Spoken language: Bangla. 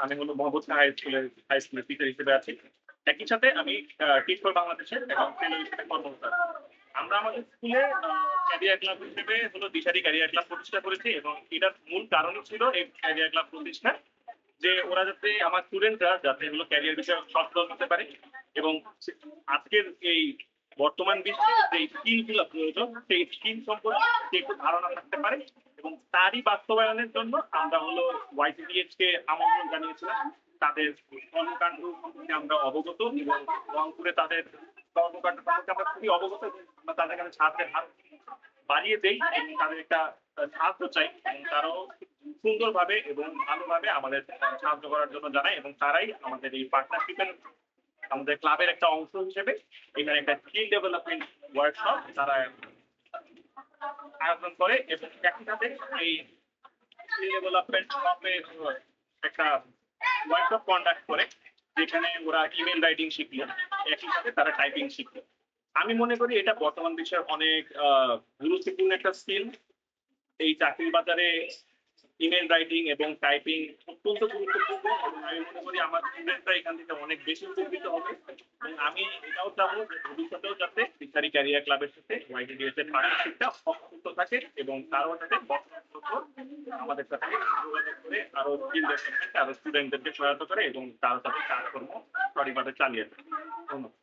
আমি হলো মোহাম্মদ হাই স্কুলের টিচার হিসেবে আছি। একই সাথে আমি টিচ ফর বাংলাদেশের এবং ফেলো হিসেবে কর্মরত আছি। আমরা আমাদের স্কুলে ক্যারিয়ার ক্লাব হিসেবে হলো দিশারি ক্যারিয়ার ক্লাব প্রতিষ্ঠা করেছি এবং এটার মূল কারণই ছিল এই ক্যারিয়ার ক্লাব প্রতিষ্ঠা, যে ওরা যাতে আমার স্টুডেন্টরা যাতে এগুলো ক্যারিয়ার বিষয়ে সচেতন হতে পারে এবং আজকের এই বর্তমান বিশ্বে যে স্কিল গুলো প্রয়োজন সেই স্কিল সম্পর্কে সে একটু ধারণা থাকতে পারে এবং তারই বাস্তবায়নের জন্য আমরা হলো ওয়াইসিডিএস কে আমন্ত্রণ জানিয়েছিলাম। তাদের কর্মকাণ্ড সম্পর্কে আমরা অবগত এবং রংপুরে তাদের কর্মকাণ্ড সম্পর্কে আমরা খুবই অবগত। আমরা তাদের কাছে ছাত্রের হাত বাড়িয়ে দেই এবং তাদের একটা সাহায্য চাই এবং তারাও সুন্দরভাবে এবং ভালোভাবে আমাদের সাহায্য করার জন্য জানায় এবং তারাই আমাদের এই পার্টনারশিপের আমাদের ক্লাবের একটা অংশ হিসেবে এখানে একটা স্কিল ডেভেলপমেন্ট ওয়ার্কশপ তারা আয়োজন করে এবং একই সাথে এই স্কিল ডেভেলপমেন্ট শপে একটা ওয়ার্কশপ কন্ডাক্ট করে যেখানে ওরা ইমেল রাইটিং শিখলো, একই সাথে তারা টাইপিং শিখলো। আমি মনে করি এটা বর্তমান বিশ্বের অনেক গুরুত্বপূর্ণ একটা স্কিল। এই চাকরির বাজারে ইমেল রাইটিং এবং টাইপিং অত্যন্ত গুরুত্বপূর্ণ এবং আমি মনে করি আমার স্টুডেন্টরা এখান থেকে অনেক বেশি উপকৃত হবে এবং আমি এটাও চাবো যে ভবিষ্যতেও যাতে ফিশারি ক্যারিয়ার ক্লাবের সাথে ওয়াইডিডিএস এর পার্টনারশিপটা অক্ষুণ্ণ থাকে এবং তারাও যাতে আমাদের সাথে যোগাযোগ করে আরো স্কিল ডেভেলপমেন্ট আরো স্টুডেন্টদেরকে সহায়তা করে এবং তারা তাদের কাজকর্ম সঠিকভাবে চালিয়ে যায়। ধন্যবাদ।